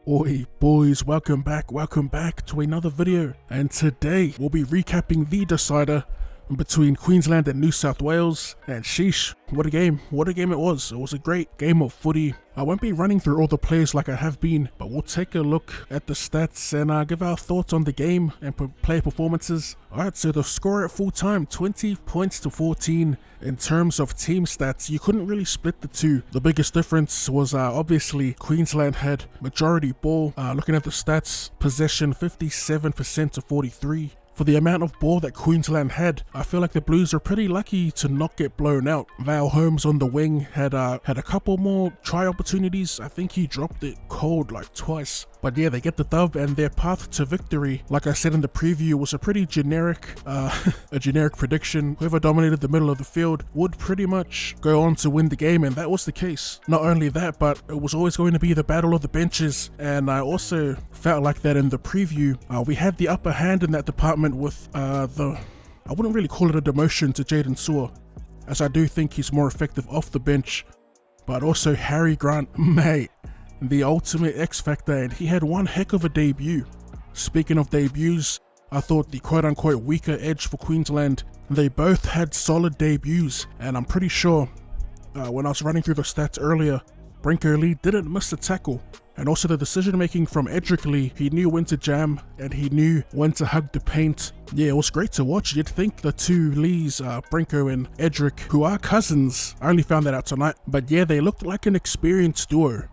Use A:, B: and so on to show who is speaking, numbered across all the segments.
A: Oi boys, welcome back to another video, and today we'll be recapping the decider between Queensland and New South Wales, and sheesh, what a game it was. It was a great game of footy. I won't be running through all the players like I have been, but we'll take a look at the stats and give our thoughts on the game and player performances. Alright, so the score at full time, 20 points to 14. In terms of team stats, you couldn't really split the two. The biggest difference was obviously Queensland had majority ball. Looking at the stats, possession 57% to 43. For the amount of ball that Queensland had, I feel like the Blues are pretty lucky to not get blown out. Val Holmes on the wing had a couple more try opportunities. I think he dropped it cold like twice. But yeah, they get the dub, and their path to victory, like I said in the preview, was a pretty generic, prediction. Whoever dominated the middle of the field would pretty much go on to win the game, and that was the case. Not only that, but it was always going to be the battle of the benches, and I also felt like that in the preview. We had the upper hand in that department with I wouldn't really call it a demotion to Jaden Sewer, as I do think he's more effective off the bench, but also Harry Grant, mate, the ultimate X factor, and he had one heck of a debut. Speaking of debuts, I thought the quote-unquote weaker edge for Queensland, they both had solid debuts, and I'm pretty sure when I was running through the stats earlier, Brinko Lee didn't miss a tackle. And also the decision making from Edric Lee, he knew when to jam and he knew when to hug the paint. Yeah, it was great to watch. You'd think the two Lees, Brinko and Edric, who are cousins, I only found that out tonight, but yeah, they looked like an experienced duo.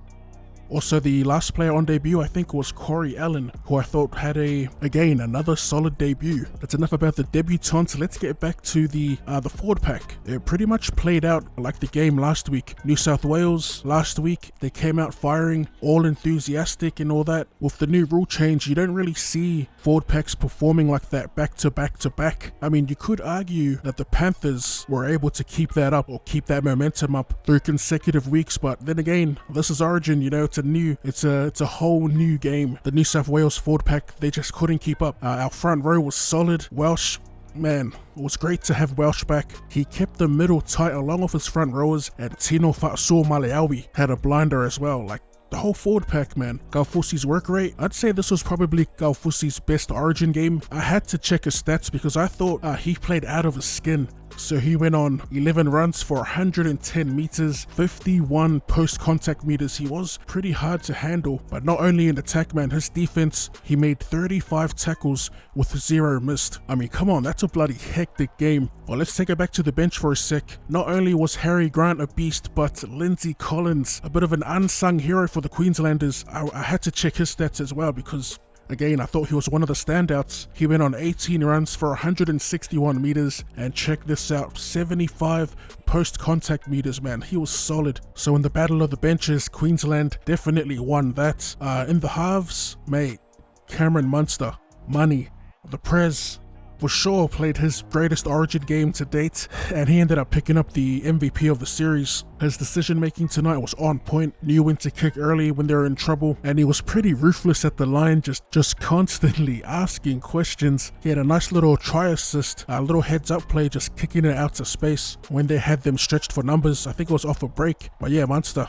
A: Also, the last player on debut, I think, was Corey Allen, who I thought had again, another solid debut. That's enough about the debutants. Let's get back to the forward pack. It pretty much played out like the game last week. New South Wales, last week, they came out firing, all enthusiastic and all that. With the new rule change, you don't really see forward packs performing like that back to back to back. I mean, you could argue that the Panthers were able to keep that up, or keep that momentum up through consecutive weeks, but then again, this is Origin, you know, it's a whole new game. The New South Wales forward pack, they just couldn't keep up. Our front row was solid. Welsh, man, it was great to have Welsh back. He kept the middle tight along with his front rowers, and Tino Fa'asuamaleaui had a blinder as well. Like, the whole forward pack, man. Galfusi's work rate, I'd say this was probably Galfusi's best Origin game. I had to check his stats because I thought he played out of his skin. So he went on 11 runs for 110 meters, 51 post-contact meters. He was pretty hard to handle, but not only in attack, man, his defense, he made 35 tackles with 0 missed. I mean, come on, that's a bloody hectic game. Well, let's take it back to the bench for a sec. Not only was Harry Grant a beast, but Lindsay Collins, a bit of an unsung hero for the Queenslanders. I had to check his stats as well because, again, I thought he was one of the standouts. He went on 18 runs for 161 meters, and check this out, 75 post-contact meters, man. He was solid. So in the battle of the benches, Queensland definitely won that. In the halves, mate, Cameron Munster, money. The Prez, for sure, played his greatest Origin game to date, and he ended up picking up the MVP of the series. His decision making tonight was on point, knew when to kick early when they were in trouble, and he was pretty ruthless at the line, just constantly asking questions. He had a nice little try assist, a little heads up play, just kicking it out to space when they had them stretched for numbers. I think it was off a break, but yeah, Munster,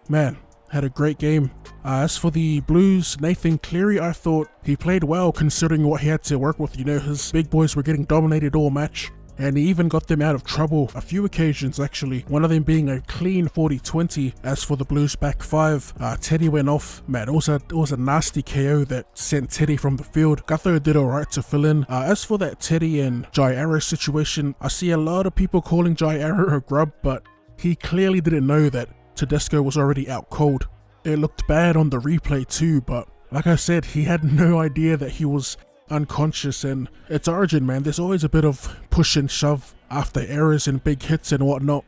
A: man, had a great game. As for the Blues, Nathan Cleary, I thought he played well considering what he had to work with. You know, his big boys were getting dominated all match, and he even got them out of trouble a few occasions actually, one of them being a clean 40-20. As for the Blues back five, Teddy went off. Man, it was a nasty KO that sent Teddy from the field. Gutho did alright to fill in. As for that Teddy and Jai Arrow situation, I see a lot of people calling Jai Arrow a grub, but he clearly didn't know that Tedesco was already out cold. It looked bad on the replay too, but like I said, he had no idea that he was unconscious, and it's Origin, man. There's always a bit of push and shove after errors and big hits and whatnot.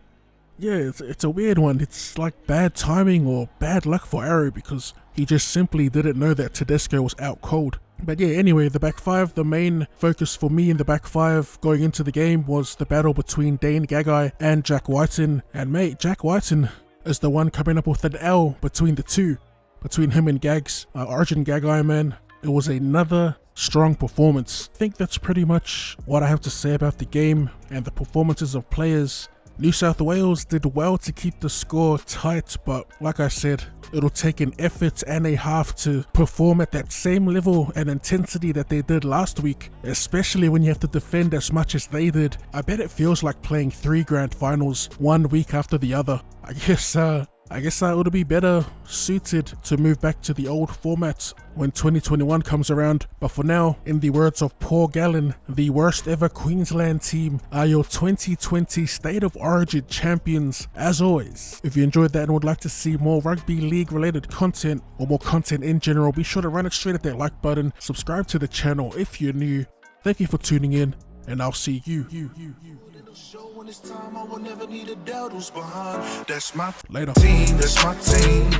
A: Yeah, it's a weird one. It's like bad timing or bad luck for Arrow because he just simply didn't know that Tedesco was out cold. But yeah, anyway, the back five, the main focus for me in the back five going into the game was the battle between Dane Gagai and Jack Whiten. And mate, Jack Whiten is the one coming up with an L between the two, between him and Gags. Origin Gagai, man, it was another strong performance. I think that's pretty much what I have to say about the game and the performances of players. New South Wales did well to keep the score tight, but like I said, it'll take an effort and a half to perform at that same level and intensity that they did last week, especially when you have to defend as much as they did. I bet it feels like playing 3 grand finals one week after the other. I guess I would be better suited to move back to the old format when 2021 comes around. But for now, in the words of Paul Gallen, the worst ever Queensland team are your 2020 State of Origin champions. As always, if you enjoyed that and would like to see more rugby league related content or more content in general, be sure to run it straight at that like button, subscribe to the channel if you're new. Thank you for tuning in, and I'll see you
B: When it's time, I will never need a doubt who's behind. That's my
A: later.
B: team, that's my team.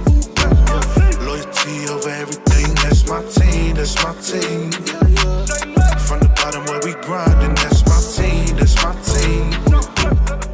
B: Loyalty over everything, that's my team, that's my team. From the bottom where we grinding, that's my team, that's my team.